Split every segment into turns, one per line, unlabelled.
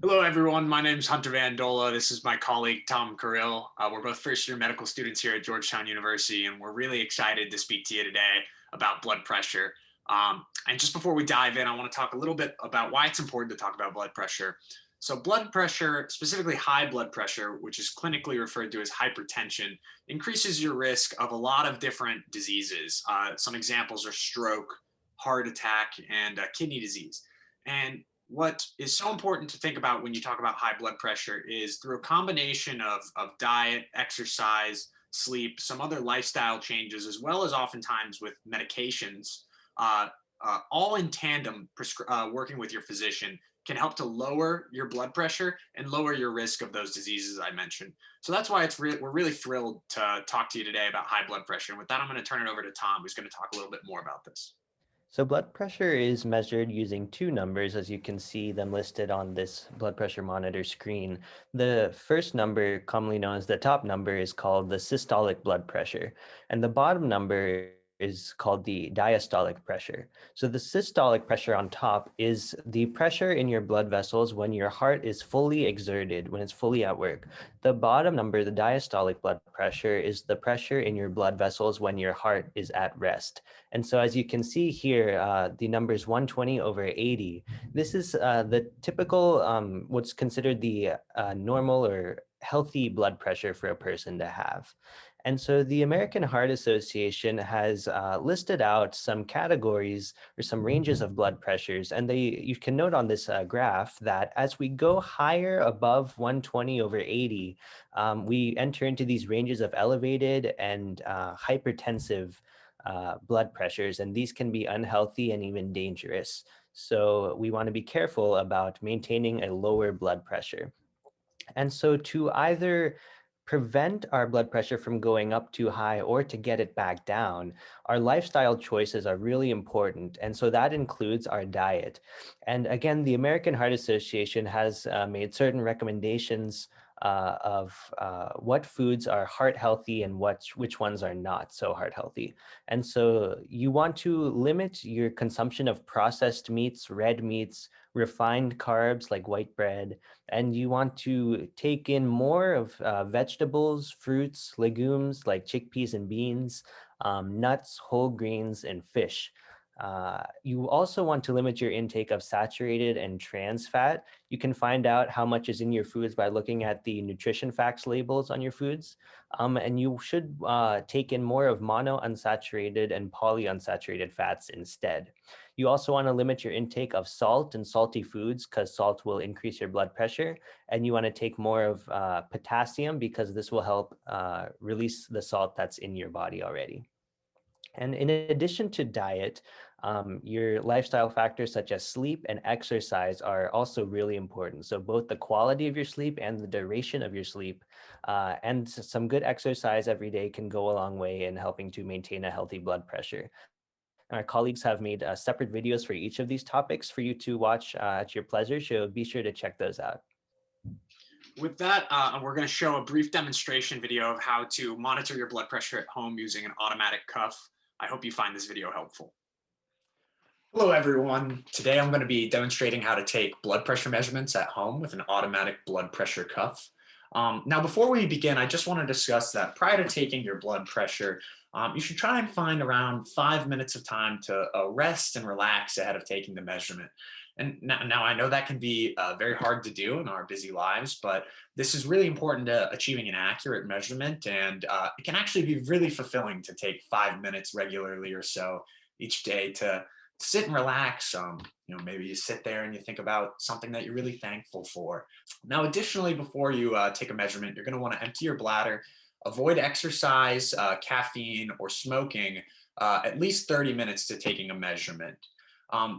Hello, everyone. My name is Hunter Van Dola. This is my colleague, Tom Carrill. We're both first year medical students here at Georgetown University, and we're really excited to speak to you today about blood pressure. And just before we dive in, I want to talk a little bit about why it's important to talk about blood pressure. So, blood pressure, specifically high blood pressure, which is clinically referred to as hypertension, increases your risk of a lot of different diseases. Some examples are stroke, heart attack, and kidney disease. And what is so important to think about when you talk about high blood pressure is through a combination of diet, exercise, sleep, some other lifestyle changes, as well as oftentimes with medications, all in tandem, working with your physician can help to lower your blood pressure and lower your risk of those diseases I mentioned. So that's why we're really thrilled to talk to you today about high blood pressure. And with that, I'm going to turn it over to Tom, who's going to talk a little bit more about this.
So blood pressure is measured using two numbers, as you can see them listed on this blood pressure monitor screen. The first number, commonly known as the top number, is called the systolic blood pressure, and the bottom number is called the diastolic pressure. So the systolic pressure on top is the pressure in your blood vessels when your heart is fully exerted, when it's fully at work. The bottom number, the diastolic blood pressure, is the pressure in your blood vessels when your heart is at rest. And so as you can see here, the number is 120 over 80. This is the typical, what's considered the normal or healthy blood pressure for a person to have. And so the American Heart Association has listed out some categories or some ranges of blood pressures. And you can note on this graph that as we go higher above 120 over 80, we enter into these ranges of elevated and hypertensive blood pressures, and these can be unhealthy and even dangerous. So we want to be careful about maintaining a lower blood pressure. And so to either prevent our blood pressure from going up too high or to get it back down, our lifestyle choices are really important. And so that includes our diet. And again, the American Heart Association has made certain recommendations of what foods are heart healthy and which ones are not so heart healthy. And so you want to limit your consumption of processed meats, red meats, refined carbs like white bread, and you want to take in more of vegetables, fruits, legumes like chickpeas and beans, nuts, whole grains, and fish. You also want to limit your intake of saturated and trans fat. You can find out how much is in your foods by looking at the nutrition facts labels on your foods. And you should take in more of monounsaturated and polyunsaturated fats instead. You also want to limit your intake of salt and salty foods because salt will increase your blood pressure. And you want to take more of potassium because this will help release the salt that's in your body already. And in addition to diet, your lifestyle factors such as sleep and exercise are also really important. So both the quality of your sleep and the duration of your sleep, and some good exercise every day can go a long way in helping to maintain a healthy blood pressure. Our colleagues have made separate videos for each of these topics for you to watch at your pleasure, so be sure to check those out.
With that, we're going to show a brief demonstration video of how to monitor your blood pressure at home using an automatic cuff. I hope you find this video helpful. Hello, everyone. Today I'm going to be demonstrating how to take blood pressure measurements at home with an automatic blood pressure cuff. Now, before we begin, I just want to discuss that prior to taking your blood pressure, you should try and find around 5 minutes of time to rest and relax ahead of taking the measurement. And now I know that can be very hard to do in our busy lives, but this is really important to achieving an accurate measurement. And it can actually be really fulfilling to take 5 minutes regularly or so each day to sit and relax. Maybe you sit there and you think about something that you're really thankful for. Now, additionally, before you take a measurement, you're going to want to empty your bladder, avoid exercise, caffeine, or smoking at least 30 minutes to taking a measurement.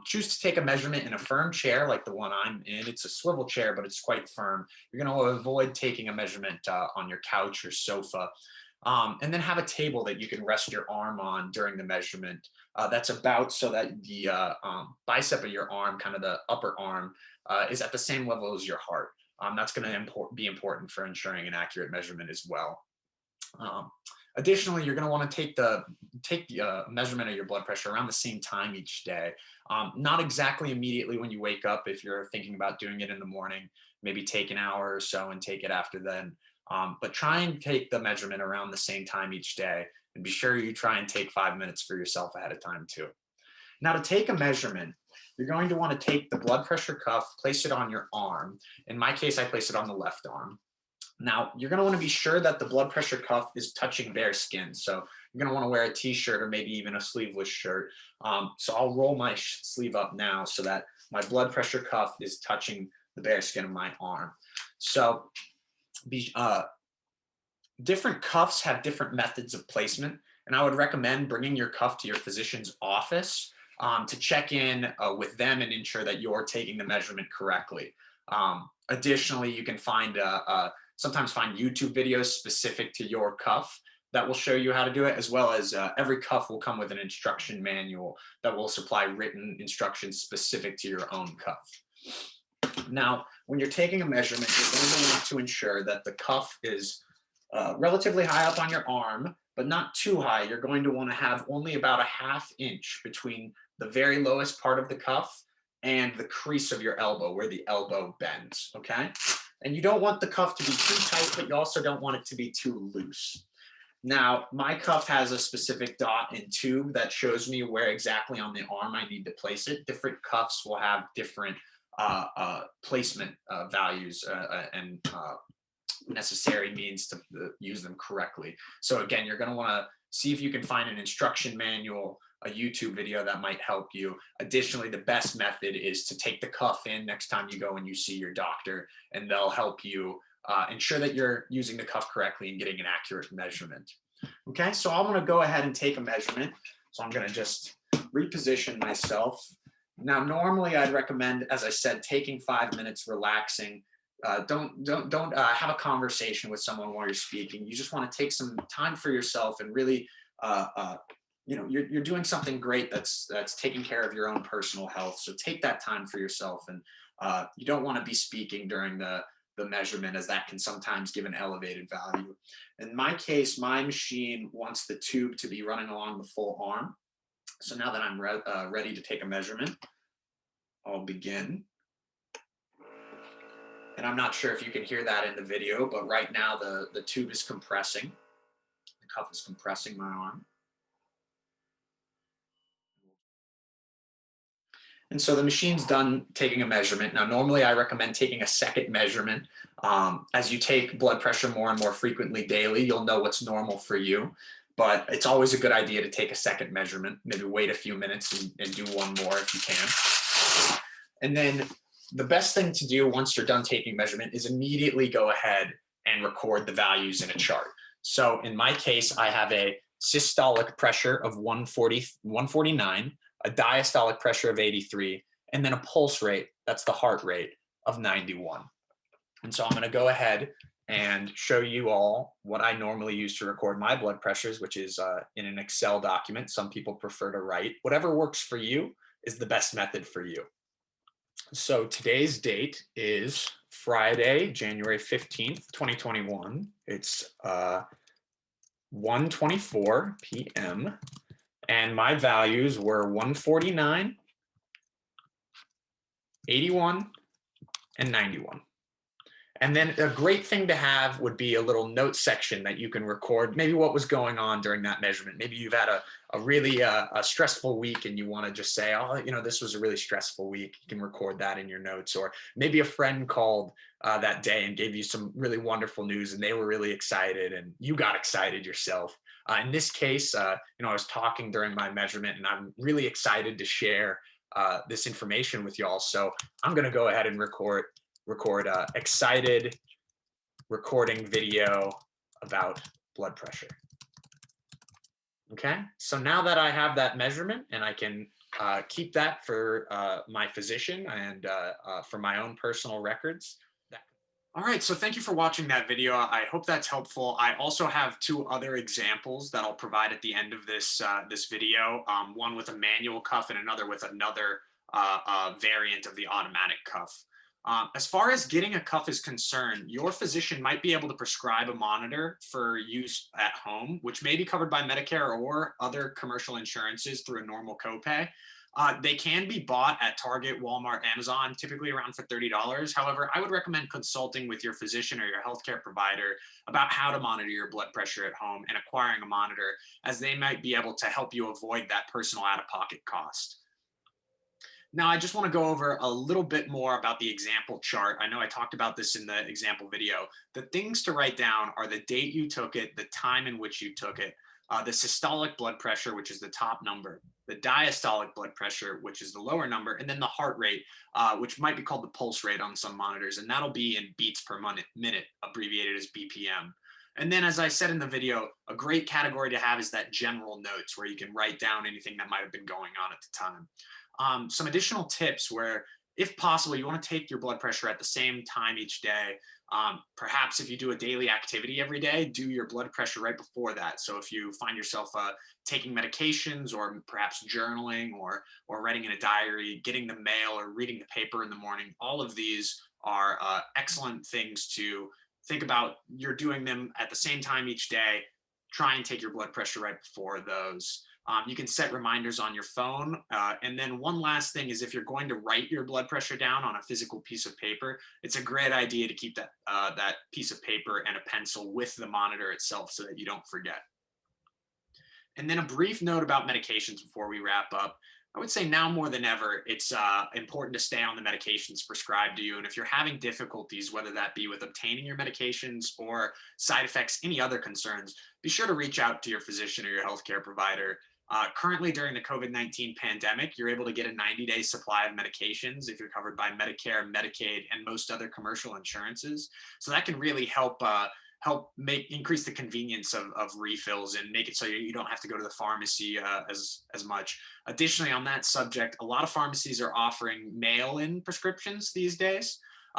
Choose to take a measurement in a firm chair like the one I'm in. It's a swivel chair, but it's quite firm. You're going to avoid taking a measurement on your couch or sofa. And then have a table that you can rest your arm on during the measurement. That's about so that the bicep of your arm, kind of the upper arm, is at the same level as your heart. That's going to be important for ensuring an accurate measurement as well. Additionally, you're going to want to take the measurement of your blood pressure around the same time each day. Not exactly immediately when you wake up. If you're thinking about doing it in the morning, maybe take an hour or so and take it after then. But try and take the measurement around the same time each day, and be sure you try and take 5 minutes for yourself ahead of time too. Now, to take a measurement, you're going to want to take the blood pressure cuff, place it on your arm. In my case, I place it on the left arm. Now, you're going to want to be sure that the blood pressure cuff is touching bare skin. So you're going to want to wear a t-shirt or maybe even a sleeveless shirt. So I'll roll my sleeve up now so that my blood pressure cuff is touching the bare skin of my arm. So different cuffs have different methods of placement, and I would recommend bringing your cuff to your physician's office to check in with them and ensure that you're taking the measurement correctly. Additionally, you can sometimes find YouTube videos specific to your cuff that will show you how to do it, as well as every cuff will come with an instruction manual that will supply written instructions specific to your own cuff. Now, when you're taking a measurement, you're going to want to ensure that the cuff is relatively high up on your arm, but not too high. You're going to want to have only about a ½ inch between the very lowest part of the cuff and the crease of your elbow, where the elbow bends, okay? And you don't want the cuff to be too tight, but you also don't want it to be too loose. Now, my cuff has a specific dot and tube that shows me where exactly on the arm I need to place it. Different cuffs will have different placement values and necessary means to use them correctly. So again, you're going to want to see if you can find an instruction manual, a YouTube video that might help you. Additionally, the best method is to take the cuff in next time you go and you see your doctor, and they'll help you ensure that you're using the cuff correctly and getting an accurate measurement. Okay, so I'm going to go ahead and take a measurement. So I'm going to just reposition myself. Now, normally I'd recommend, as I said, taking 5 minutes, relaxing. Don't have a conversation with someone while you're speaking. You just want to take some time for yourself and really, you're doing something great that's taking care of your own personal health. So take that time for yourself, and you don't want to be speaking during the measurement, as that can sometimes give an elevated value. In my case, my machine wants the tube to be running along the full arm. So now that I'm ready to take a measurement, I'll begin. And I'm not sure if you can hear that in the video, but right now the tube is compressing. The cuff is compressing my arm. And so the machine's done taking a measurement. Now, normally I recommend taking a second measurement. As you take blood pressure more and more frequently daily, you'll know what's normal for you. But it's always a good idea to take a second measurement, maybe wait a few minutes and do one more if you can. And then the best thing to do once you're done taking measurement is immediately go ahead and record the values in a chart. So in my case, I have a systolic pressure of 149, a diastolic pressure of 83, and then a pulse rate, that's the heart rate, of 91. And so I'm going to go ahead and show you all what I normally use to record my blood pressures, which is in an Excel document. Some people prefer to write. Whatever works for you is the best method for you. So today's date is Friday, January 15th, 2021. It's 1:24 p.m. and my values were 149, 81, and 91. And then a great thing to have would be a little note section that you can record maybe what was going on during that measurement. Maybe you've had a really stressful week and you want to just say, oh, this was a really stressful week. You can record that in your notes. Or maybe a friend called that day and gave you some really wonderful news and they were really excited and you got excited yourself. In this case, I was talking during my measurement and I'm really excited to share this information with y'all. So I'm going to go ahead and record excited recording video about blood pressure. Okay, so now that I have that measurement and I can keep that for my physician and for my own personal records. All right, so thank you for watching that video. I hope that's helpful. I also have 2 other examples that I'll provide at the end of this video, one with a manual cuff and another with another variant of the automatic cuff. As far as getting a cuff is concerned, your physician might be able to prescribe a monitor for use at home, which may be covered by Medicare or other commercial insurances through a normal copay. They can be bought at Target, Walmart, Amazon, typically around for $30. However, I would recommend consulting with your physician or your healthcare provider about how to monitor your blood pressure at home and acquiring a monitor, as they might be able to help you avoid that personal out-of-pocket cost. Now, I just want to go over a little bit more about the example chart. I know I talked about this in the example video. The things to write down are the date you took it, the time in which you took it, the systolic blood pressure, which is the top number, the diastolic blood pressure, which is the lower number, and then the heart rate, which might be called the pulse rate on some monitors, and that'll be in beats per minute, abbreviated as BPM. And then, as I said in the video, a great category to have is that general notes, where you can write down anything that might have been going on at the time. Some additional tips where, if possible, you want to take your blood pressure at the same time each day. Perhaps if you do a daily activity every day, do your blood pressure right before that. So if you find yourself taking medications, or perhaps journaling, or writing in a diary, getting the mail, or reading the paper in the morning, all of these are excellent things to think about. You're doing them at the same time each day. Try and take your blood pressure right before those. You can set reminders on your phone. And then one last thing is, if you're going to write your blood pressure down on a physical piece of paper, it's a great idea to keep that piece of paper and a pencil with the monitor itself so that you don't forget. And then a brief note about medications before we wrap up. I would say now more than ever, it's important to stay on the medications prescribed to you. And if you're having difficulties, whether that be with obtaining your medications or side effects, any other concerns, be sure to reach out to your physician or your healthcare provider. Currently, during the COVID-19 pandemic, you're able to get a 90-day supply of medications if you're covered by Medicare, Medicaid, and most other commercial insurances. So that can really help increase the convenience of refills and make it so you don't have to go to the pharmacy as much. Additionally, on that subject, a lot of pharmacies are offering mail-in prescriptions these days.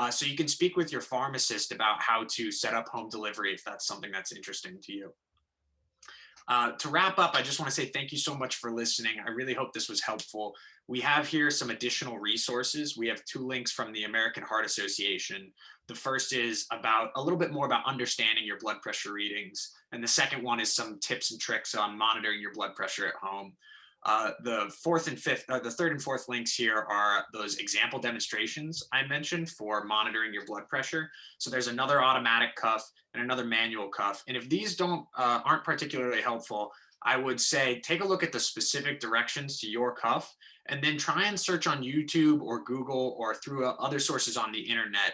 So you can speak with your pharmacist about how to set up home delivery if that's something that's interesting to you. To wrap up, I just want to say thank you so much for listening. I really hope this was helpful. We have here some additional resources. We have 2 links from the American Heart Association. The first is about a little bit more about understanding your blood pressure readings. And the second one is some tips and tricks on monitoring your blood pressure at home. The third and fourth links here are those example demonstrations I mentioned for monitoring your blood pressure. So there's another automatic cuff and another manual cuff. And if these aren't particularly helpful, I would say take a look at the specific directions to your cuff, and then try and search on YouTube or Google or through other sources on the internet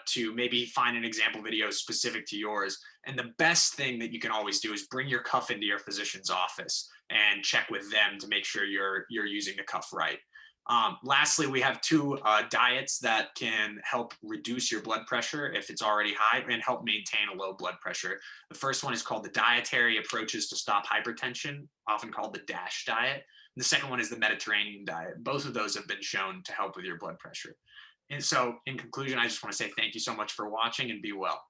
to maybe find an example video specific to yours. And the best thing that you can always do is bring your cuff into your physician's office and check with them to make sure you're using the cuff right. Lastly, we have 2 diets that can help reduce your blood pressure if it's already high, and help maintain a low blood pressure. The first one is called the Dietary Approaches to Stop Hypertension, often called the DASH diet. And the second one is the Mediterranean diet. Both of those have been shown to help with your blood pressure. And so, in conclusion, I just want to say thank you so much for watching, and be well.